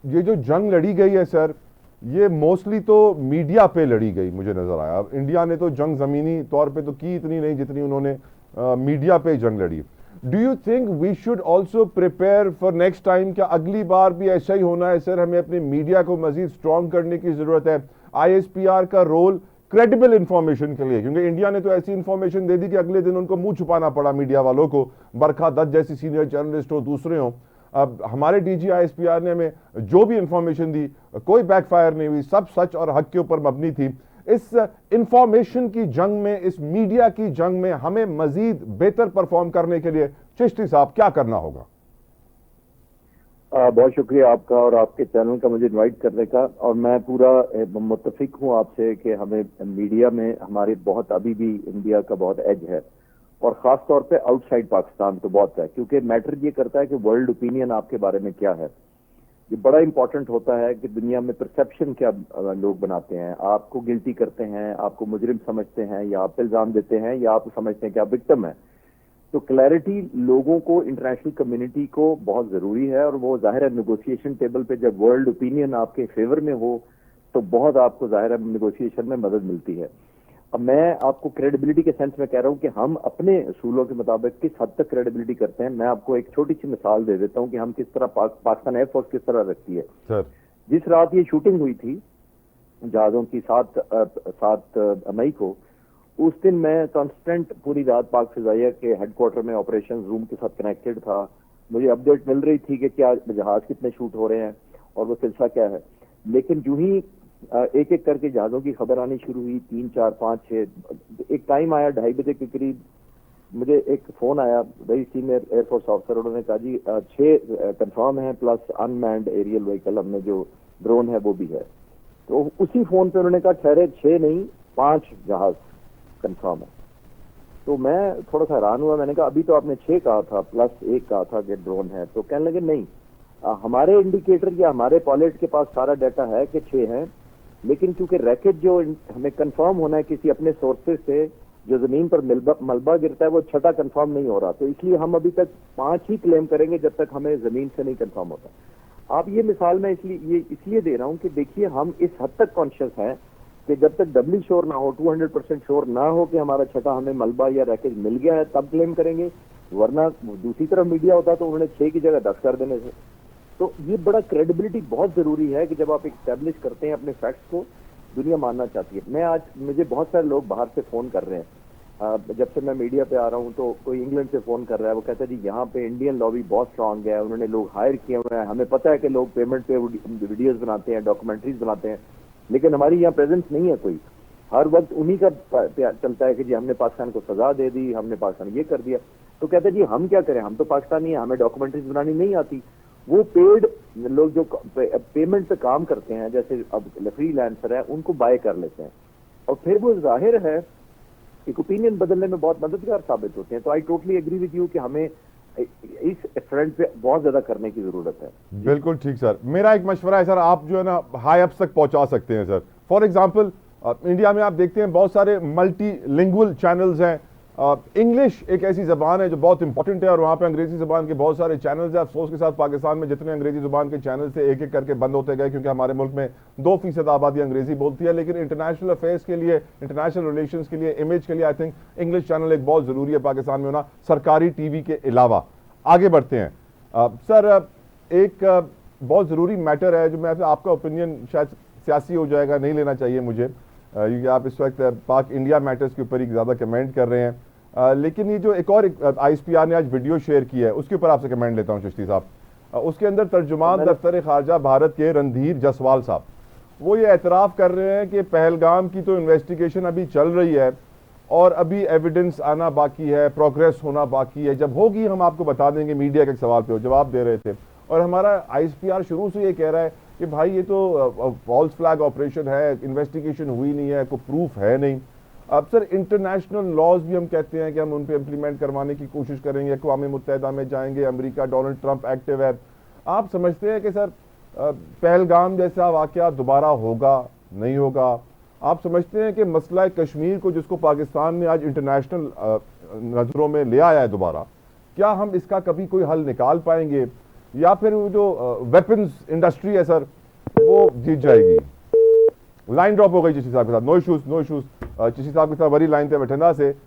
ये जो जंग लड़ी गई है सर, ये मोस्टली तो मीडिया पे लड़ी गई मुझे नजर आया। अब इंडिया ने तो जंग जमीनी तौर पे तो की इतनी नहीं जितनी उन्होंने मीडिया पे जंग लड़ी। Do you think we should also prepare for next time? क्या अगली बार भी ऐसा ही होना है सर? हमें अपने मीडिया को मजीद स्ट्रांग करने की जरूरत है। आईएसपीआर का रोल क्रेडिबल इंफॉर्मेशन के लिए, क्योंकि इंडिया ने तो ऐसी इंफॉर्मेशन दे दी कि अगले दिन उनको मुंह छुपाना पड़ा मीडिया वालों को, बरखा दत्त जैसी सीनियर जर्नलिस्ट हो, दूसरे हो। अब हमारे डीजी आईएसपीआर ने हमें जो भी इंफॉर्मेशन दी कोई बैकफायर नहीं हुई, सब सच और हक के ऊपर मबनी थी। इस इंफॉर्मेशन की जंग में, इस मीडिया की जंग में हमें मजीद बेहतर परफॉर्म करने के लिए चिश्ती साहब क्या करना होगा? बहुत शुक्रिया आपका और आपके चैनल का मुझे इनवाइट करने का। और मैं पूरा मुत्तफिक हूँ आपसे कि हमें मीडिया में हमारे बहुत अभी भी इंडिया का बहुत एज है, और खास तौर पे आउटसाइड पाकिस्तान तो बहुत है, क्योंकि मैटर ये करता है कि वर्ल्ड ओपिनियन आपके बारे में क्या है। ये बड़ा इंपॉर्टेंट होता है कि दुनिया में परसेप्शन क्या लोग बनाते हैं, आपको गिल्टी करते हैं, आपको मुजरिम समझते हैं, या आप इल्जाम देते हैं, या आप समझते हैं कि आप विक्टिम है। तो क्लैरिटी लोगों को, इंटरनेशनल कम्युनिटी को बहुत जरूरी है, और वो जाहिर है नेगोशिएशन टेबल पे जब वर्ल्ड ओपिनियन आपके फेवर में हो तो बहुत आपको जाहिर है नेगोशिएशन में मदद मिलती है। अब मैं आपको क्रेडिबिलिटी के सेंस में कह रहा हूं कि हम अपने असूलों के मुताबिक किस हद तक क्रेडिबिलिटी करते हैं। मैं आपको एक छोटी सी मिसाल दे देता हूं कि हम किस तरह पाकिस्तान एयरफोर्स किस तरह रखती है। सर, जिस रात ये शूटिंग हुई थी जहाजों की 7 मई को, उस दिन मैं कांस्टेंट पूरी रात पाक फिजाइया के हेडक्वार्टर में ऑपरेशन रूम के साथ कनेक्टेड था। मुझे अपडेट मिल रही थी कि क्या जहाज कितने शूट हो रहे हैं और वो सिलसिला क्या है। लेकिन जो ही एक एक करके जहाजों की खबर आनी शुरू हुई, 3, 4, 5, 6, एक टाइम आया 2:30 के करीब मुझे एक फोन आया, वेरी सीनियर एयरफोर्स ऑफिसर। उन्होंने कहा जी 6 कंफर्म है, प्लस अनमैन्ड एरियल व्हीकल, हमने जो ड्रोन है वो भी है। तो उसी फोन पे उन्होंने कहा ठहरे 6 नहीं 5 जहाज कंफर्म है। तो मैं थोड़ा सा हैरान हुआ, मैंने कहा अभी तो आपने 6 कहा था प्लस 1 कहा था कि ड्रोन है। तो कहने लगे नहीं, हमारे इंडिकेटर या हमारे पायलट के पास सारा डाटा है कि 6 हैं, लेकिन क्योंकि रैकेट जो हमें कंफर्म होना है किसी अपने सोर्सेज से, जो जमीन पर मलबा गिरता है वो 6 कंफर्म नहीं हो रहा, तो इसलिए हम अभी तक 5 ही क्लेम करेंगे जब तक हमें जमीन से नहीं कंफर्म होता। आप ये मिसाल मैं इसलिए दे रहा हूं कि देखिए हम इस हद तक कॉन्शियस हैं कि जब तक डबली श्योर ना हो, 200% श्योर ना हो कि हमारा 6 हमें मलबा या रैकेट मिल गया है, तब क्लेम करेंगे। वरना दूसरी तरफ मीडिया होता तो उन्होंने 6 की जगह 10 कर देने थे। तो ये बड़ा क्रेडिबिलिटी बहुत जरूरी है कि जब आप एस्टैब्लिश करते हैं अपने फैक्ट्स को, दुनिया मानना चाहती है। मुझे बहुत सारे लोग बाहर से फोन कर रहे हैं, जब से मैं मीडिया पे आ रहा हूं, तो कोई इंग्लैंड से फोन कर रहा है, वो कहता है जी यहाँ पे इंडियन लॉबी बहुत स्ट्रांग है, उन्होंने लोग हायर किए हुए हैं, हमें पता है कि लोग पेमेंट पे वीडियोज बनाते हैं, डॉक्यूमेंट्रीज बनाते हैं, लेकिन हमारी यहाँ प्रेजेंस नहीं है कोई। हर वक्त उन्हीं का चलता है कि जी हमने पाकिस्तान को सजा दे दी, हमने पाकिस्तान ये कर दिया। तो कहते हैं जी हम क्या करें, हम तो पाकिस्तानी है, हमें डॉक्यूमेंट्रीज बनानी नहीं आती। वो पेड लोग जो पेमेंट पे काम करते हैं, जैसे अब फ्रीलांसर है, उनको बाय कर लेते हैं, और फिर वो जाहिर है एक ओपिनियन बदलने में बहुत मददगार साबित होते हैं। तो I totally agree with you कि हमें इस फ्रंट पे बहुत ज्यादा करने की जरूरत है। बिल्कुल ठीक सर। मेरा एक मशवरा है सर, आप जो है ना हाई अप्स तक पहुंचा सकते हैं सर। फॉर एग्जांपल इंडिया में आप देखते हैं बहुत सारे मल्टी लिंगुअल चैनल्स हैं। इंग्लिश एक ऐसी जबान है जो बहुत इंपॉर्टेंट है, और वहाँ पे अंग्रेजी जबान के बहुत सारे चैनल्स हैं। अफसोस के साथ पाकिस्तान में जितने अंग्रेजी जबान के चैनल थे एक एक करके बंद होते गए, क्योंकि हमारे मुल्क में 2% आबादी अंग्रेजी बोलती है। लेकिन इंटरनेशनल अफेयर्स के लिए, इंटरनेशनल रिलेशंस के लिए, इमेज के लिए आई थिंक इंग्लिश चैनल एक बहुत जरूरी है पाकिस्तान में होना, सरकारी टीवी के अलावा। आगे बढ़ते हैं सर, एक बहुत जरूरी मैटर है जो मैं आपका ओपिनियन शायद सियासी हो जाएगा, नहीं लेना चाहिए मुझे, क्योंकि आप इस वक्त पाक इंडिया मैटर्स के ऊपर ही ज़्यादा कमेंट कर रहे हैं। लेकिन ये जो एक और आईएसपीआर ने आज वीडियो शेयर किया है, उसके ऊपर आपसे कमेंट लेता हूं चिश्ती साहब। उसके अंदर तर्जुमान दफ्तर खारजा भारत के रणधीर जसवाल साहब, वो ये एतराफ़ कर रहे हैं कि पहलगाम की तो इन्वेस्टिगेशन अभी चल रही है और अभी एविडेंस आना बाकी है, प्रोग्रेस होना बाकी है, जब होगी हम आपको बता देंगे। मीडिया के एक सवाल पे जवाब दे रहे थे, और हमारा आईएसपीआर शुरू से ये कह रहा है कि भाई ये तो फॉल्स फ्लैग ऑपरेशन है, इन्वेस्टिगेशन हुई नहीं है, कोई प्रूफ है नहीं। अब सर इंटरनेशनल लॉज भी हम कहते हैं कि हम उन पर इम्प्लीमेंट करवाने की कोशिश करेंगे, अक़वाम मुत्तहिदा में जाएंगे, अमेरिका, डोनाल्ड ट्रंप एक्टिव है। आप समझते हैं कि सर पहलगाम जैसा वाकया दोबारा होगा, नहीं होगा? आप समझते हैं कि मसला कश्मीर को, जिसको पाकिस्तान ने आज इंटरनेशनल नजरों में ले आया है दोबारा, क्या हम इसका कभी कोई हल निकाल पाएंगे? या फिर वो जो वेपन्स इंडस्ट्री है सर वो जीत जाएगी। लाइन ड्रॉप हो गई चिश्ती साहब के साथ। No issues no issues. Chishti साहब के साथ बड़ी लाइन थे बठिंडा से।